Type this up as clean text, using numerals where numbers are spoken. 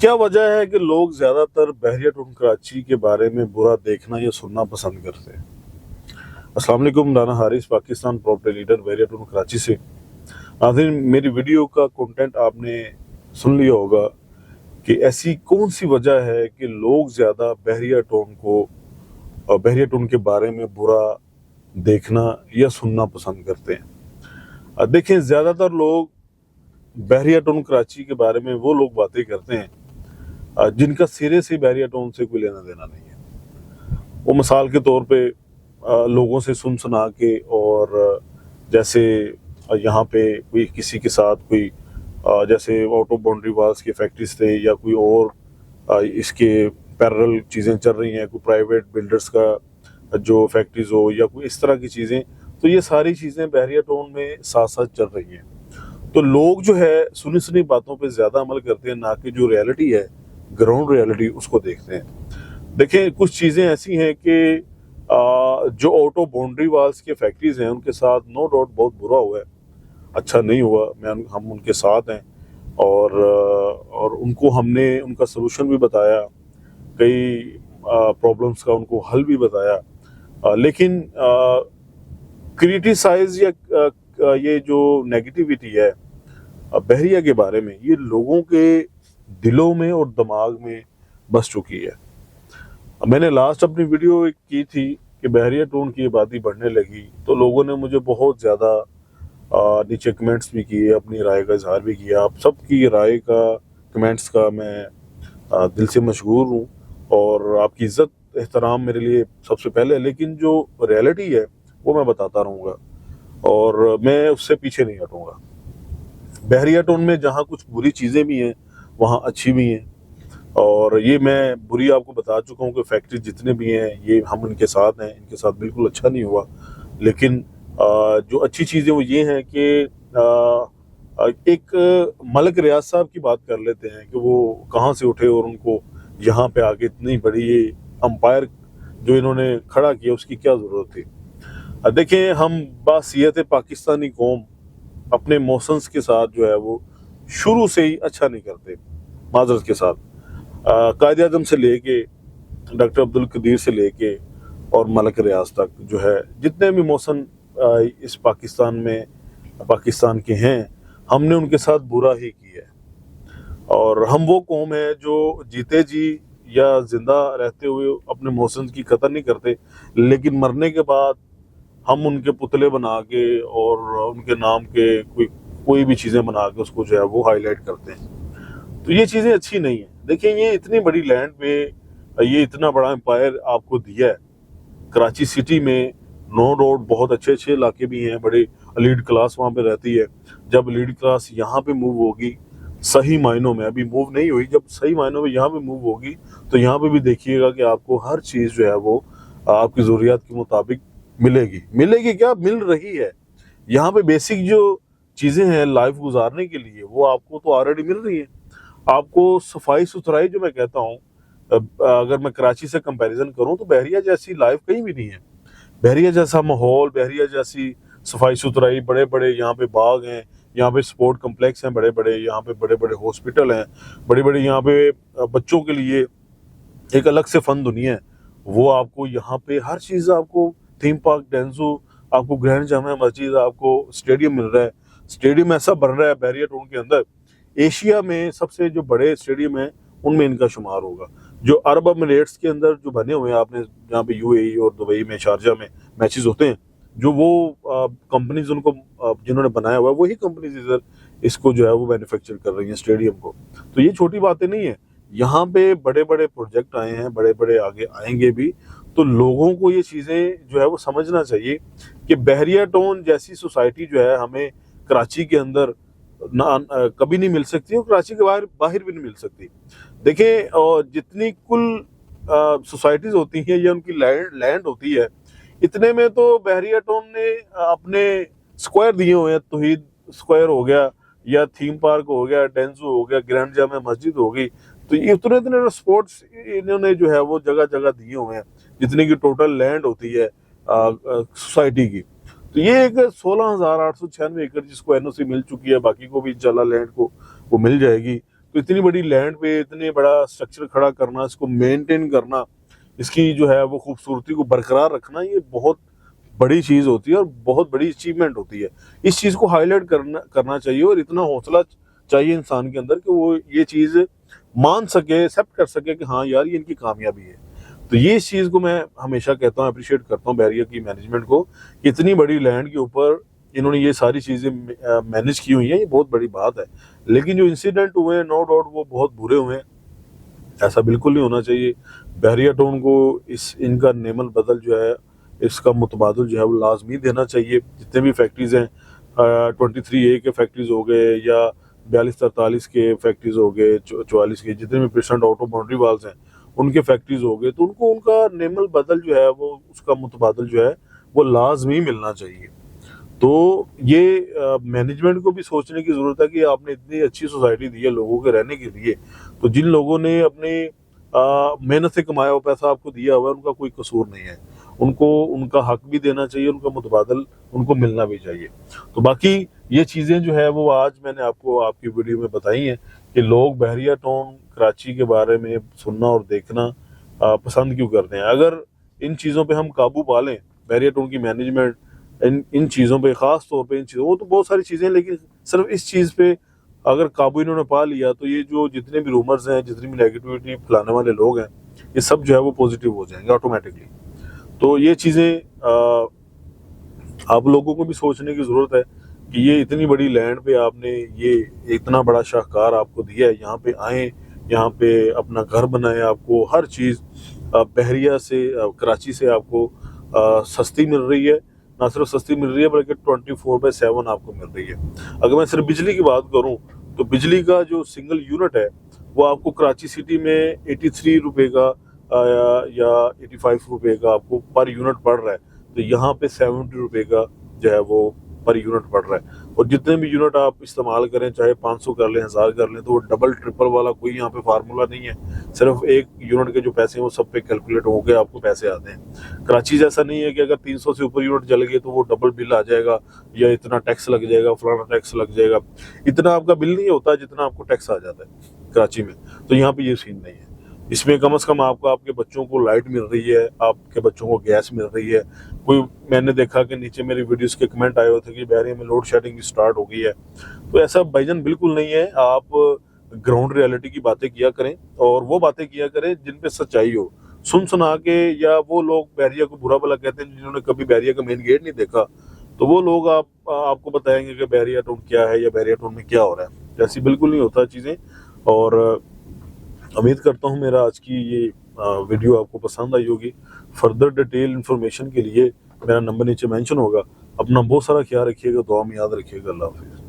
क्या वजह है कि लोग ज्यादातर बहरिया टून कराची के बारे में बुरा देखना या सुनना पसंद करते हैं। अस्सलाम वालेकुम, राना हारिस, पाकिस्तान प्रॉपर्टी लीडर, बहरिया टून कराची से। नाज़रीन, मेरी वीडियो का कंटेंट आपने सुन लिया होगा कि ऐसी कौन सी वजह है कि लोग ज्यादा बहरिया टोन को और बहरिया टोन के बारे में बुरा देखना या सुनना पसंद करते हैं। देखें, ज्यादातर लोग बहरिया टोन कराची के बारे में वो लोग बातें करते हैं जिनका सिरे से बहरिया टोन से कोई लेना देना नहीं है। वो मिसाल के तौर पे लोगों से सुन सुना के, और जैसे यहाँ पे कोई किसी के साथ कोई जैसे ऑटो बाउंड्री वाल्स की फैक्ट्रीज थे या कोई और इसके पैरेलल चीज़ें चल रही हैं, कोई प्राइवेट बिल्डर्स का जो फैक्ट्रीज हो या कोई इस तरह की चीज़ें, तो ये सारी चीज़ें बहरिया टोन में साथ साथ चल रही हैं। तो लोग जो है सुनी सुनी बातों पे ज़्यादा अमल करते हैं, ना कि जो रियलिटी है, ग्राउंड रियलिटी, उसको देखते हैं। देखें, कुछ चीज़ें ऐसी हैं कि जो ऑटो बाउंड्री वाल्स के फैक्ट्रीज हैं उनके साथ नो डाउट बहुत बुरा हुआ है, अच्छा नहीं हुआ। हम उनके साथ हैं और उनको हमने उनका सलूशन भी बताया, कई प्रॉब्लम्स का उनको हल भी बताया, लेकिन क्रिटिसाइज या ये जो नेगेटिविटी है बहरिया के बारे में, ये लोगों के दिलों में और दिमाग में बस चुकी है। मैंने लास्ट अपनी वीडियो एक की थी कि बहरिया टोन की आबादी बढ़ने लगी, तो लोगों ने मुझे बहुत ज़्यादा नीचे कमेंट्स भी किए, अपनी राय का इजहार भी किया। आप सबकी राय का, कमेंट्स का मैं दिल से मशहूर हूँ और आपकी इज्जत एहतराम मेरे लिए सबसे पहले, लेकिन जो रियलिटी है वो मैं बताता रहूँगा और मैं उससे पीछे नहीं हटूँगा। बहरिया टोन में जहाँ कुछ बुरी चीज़ें भी हैं वहाँ अच्छी भी हैं, और ये मैं बुरी आपको बता चुका हूँ कि फैक्ट्री जितने भी हैं ये हम इनके साथ हैं, इनके साथ बिल्कुल अच्छा नहीं हुआ। लेकिन जो अच्छी चीज़ें वो ये हैं कि एक मलिक रियाज साहब की बात कर लेते हैं कि वो कहाँ से उठे और उनको यहाँ पे आके इतनी बड़ी ये अंपायर जो इन्होंने खड़ा किया उसकी क्या ज़रूरत थी। देखें, हम बासियत पाकिस्तानी कौम अपने मौसम्स के साथ जो है वो शुरू से ही अच्छा नहीं करते, माजरत के साथ। कायद आज़म से लेके डॉक्टर अब्दुल कदीर से लेके और मलिक रियाज तक जो है जितने भी मौसम इस पाकिस्तान के हैं, हमने उनके साथ बुरा ही किया है। और हम वो कौम है जो जीते जी या जिंदा रहते हुए अपने मौसम की कदर नहीं करते, लेकिन मरने के बाद हम उनके पुतले बना के और उनके नाम के कोई भी चीज़ें बना के उसको जो है वो हाईलाइट करते हैं। तो ये चीज़ें अच्छी नहीं है। देखिए, ये इतनी बड़ी लैंड पे ये इतना बड़ा एम्पायर आपको दिया है कराची सिटी में। नो रोड बहुत अच्छे अच्छे इलाके भी हैं, बड़े लीड क्लास वहाँ पे रहती है। जब लीड क्लास यहाँ पे मूव होगी, सही मायनों में, अभी मूव नहीं हुई, जब सही मायनों में यहाँ पे मूव होगी तो यहाँ पे भी देखिएगा कि आपको हर चीज़ जो है वो आपकी ज़रूरियात के मुताबिक मिलेगी क्या, मिल रही है। यहाँ पे बेसिक जो चीज़ें हैं लाइफ गुजारने के लिए वो आपको तो ऑलरेडी मिल रही है। आपको सफाई सुथराई, जो मैं कहता हूँ, अगर मैं कराची से कंपैरिजन करूँ तो बहरिया जैसी लाइफ कहीं भी नहीं है। बहरिया जैसा माहौल, बहरिया जैसी सफाई सुथराई, बड़े बड़े यहाँ पे बाग हैं, यहाँ पे स्पोर्ट कम्प्लेक्स हैं, बड़े बड़े यहाँ पे बड़े बड़े हॉस्पिटल हैं, बड़ी बड़ी यहाँ पे बच्चों के लिए एक अलग से फन दुनिया है। वो आपको यहाँ पे हर चीज़, आपको थीम पार्क, डेंजू, आपको ग्रैंड जामा मस्जिद, आपको स्टेडियम मिल रहा है। स्टेडियम ऐसा बन रहा है बहरिया टोन के अंदर, एशिया में सबसे जो बड़े स्टेडियम हैं उनमें इनका शुमार होगा। जो अरब एमिरेट्स के अंदर जो बने हुए हैं, आपने जहाँ पे यूएई और दुबई में, शारजा में मैचेस होते हैं, जो वो कंपनीज उनको जिन्होंने बनाया हुआ है वही कंपनीज इधर इसको जो है वो मैन्युफैक्चर कर रही हैं स्टेडियम को। तो ये छोटी बातें नहीं है। यहाँ पे बड़े बड़े प्रोजेक्ट आए हैं, बड़े बड़े आगे आएंगे भी। तो लोगों को ये चीज़ें जो है वो समझना चाहिए कि बहरिया टोन जैसी सोसाइटी जो है हमें कराची के अंदर कभी नहीं मिल सकती और कराची के बाहर भी नहीं मिल सकती। देखिए, जितनी कुल सोसाइटीज होती हैं या उनकी लैंड होती है, इतने में तो बहरिया टोन ने अपने स्क्वायर दिए हुए हैं। तौहीद स्क्वायर हो गया या थीम पार्क हो गया, डेंजू हो गया, ग्रैंड जामा मस्जिद हो गई, तो ये उतने इतने स्पोर्ट्स इन्होंने जो है वो जगह जगह दिए हुए हैं, जितनी की टोटल लैंड होती है सोसाइटी की। तो ये एक 16,896 एकड़ जिसको एनओसी मिल चुकी है, बाकी को भी इंशाल्लाह लैंड को वो मिल जाएगी। तो इतनी बड़ी लैंड पे इतने बड़ा स्ट्रक्चर खड़ा करना, इसको मेंटेन करना, इसकी जो है वो खूबसूरती को बरकरार रखना, ये बहुत बड़ी चीज़ होती है और बहुत बड़ी अचीवमेंट होती है। इस चीज़ को हाईलाइट करना चाहिए और इतना हौसला चाहिए इंसान के अंदर कि वो ये चीज़ मान सके, एक्सेप्ट कर सके कि हाँ यार ये इनकी कामयाबी है। तो ये इस चीज़ को मैं हमेशा कहता हूँ, अप्रिशिएट करता हूँ बहरिया की मैनेजमेंट को, कि इतनी बड़ी लैंड के ऊपर इन्होंने ये सारी चीज़ें मैनेज की हुई हैं, ये बहुत बड़ी बात है। लेकिन जो इंसिडेंट हुए नो डाउट वो बहुत बुरे हुए हैं, ऐसा बिल्कुल नहीं होना चाहिए। बहरिया टाउन को इनका नेमल बदल जो है, इसका मुतबादल जो है वो लाजमी देना चाहिए। जितने भी फैक्ट्रीज हैं, 23A के फैक्ट्रीज हो गए या 42-43 के फैक्ट्रीज हो गए, 44 के, जितने भी प्रेसिडेंट ऑटो बाउंड्री वाल्स हैं उनके फैक्ट्रीज हो गए, तो उनको उनका नेमल बदल जो है वो उसका मुतबादल जो है वो लाजमी मिलना चाहिए। तो ये मैनेजमेंट को भी सोचने की ज़रूरत है कि आपने इतनी अच्छी सोसाइटी दी है लोगों के रहने के लिए, तो जिन लोगों ने अपनी मेहनत से कमाया हुआ पैसा आपको दिया हुआ है उनका कोई कसूर नहीं है, उनको उनका हक भी देना चाहिए, उनका मुतबादल उनको मिलना भी चाहिए। तो बाकी ये चीज़ें जो है वो आज मैंने आपको आपकी वीडियो में बताई हैं कि लोग बहरिया टाउन कराची के बारे में सुनना और देखना पसंद क्यों करते हैं। अगर इन चीज़ों पे हम काबू पा लें, बहरिया टाउन की मैनेजमेंट इन चीज़ों पे, ख़ास तौर पे इन चीज़ों, वो तो बहुत सारी चीज़ें, लेकिन सिर्फ इस चीज़ पे अगर काबू इन्होंने पा लिया तो ये जो जितने भी रूमर्स हैं, जितनी भी नेगेटिविटी फैलाने वाले लोग हैं, ये सब जो है वो पॉजिटिव हो जाएंगे ऑटोमेटिकली। तो ये चीज़ें आप लोगों को भी सोचने की ज़रूरत है कि ये इतनी बड़ी लैंड पे आपने ये इतना बड़ा शाहकार आपको दिया है, यहाँ पे आएँ, यहाँ पे अपना घर बनाए, आपको हर चीज़ बहरिया से कराची से आपको सस्ती मिल रही है। ना सिर्फ सस्ती मिल रही है बल्कि 24/7 आपको मिल रही है। अगर मैं सिर्फ बिजली की बात करूं तो बिजली का जो सिंगल यूनिट है वो आपको कराची सिटी में 83 रुपये का या 85 रुपये का आपको पर यूनिट पड़ रहा है, तो यहाँ पे 70 रुपये का जो है वो पर यूनिट पड़ रहा है। और जितने भी यूनिट आप इस्तेमाल करें, चाहे 500 कर लें, 1000 कर लें, तो वो डबल ट्रिपल वाला कोई यहाँ पे फार्मूला नहीं है। सिर्फ एक यूनिट के जो पैसे हैं वो सब पे कैलकुलेट हो गए आपको पैसे आते हैं। कराची जैसा नहीं है कि अगर 300 से ऊपर यूनिट जल गए तो वो डबल बिल आ जाएगा या इतना टैक्स लग जाएगा, फलाना टैक्स लग जाएगा। इतना आपका बिल नहीं होता जितना आपको टैक्स आ जाता है कराची में। तो यहाँ पे ये सीन नहीं है। इसमें कम से कम आपको आपके बच्चों को लाइट मिल रही है, आपके बच्चों को गैस मिल रही है। कोई मैंने देखा कि नीचे मेरी वीडियोस के कमेंट आए हुए थे कि बहरिया में लोड शेडिंग स्टार्ट हो गई है, तो ऐसा भाईजान बिल्कुल नहीं है। आप ग्राउंड रियलिटी की बातें किया करें और वो बातें किया करें जिन पे सच्चाई हो। सुना के, या वो लोग बहरिया को बुरा भला कहते हैं जिन्होंने कभी बहरिया का मेन गेट नहीं देखा, तो वो लोग आपको बताएंगे कि बहरिया टाउन क्या है या बहरिया टाउन में क्या हो रहा है। ऐसी बिल्कुल नहीं होता चीज़ें। और उम्मीद करता हूँ मेरा आज की ये वीडियो आपको पसंद आई होगी। फर्दर डिटेल इन्फॉर्मेशन के लिए मेरा नंबर नीचे मेंशन होगा। अपना बहुत सारा ख्याल रखिएगा, दुआ में याद रखिएगा। अल्लाह हाफिज़।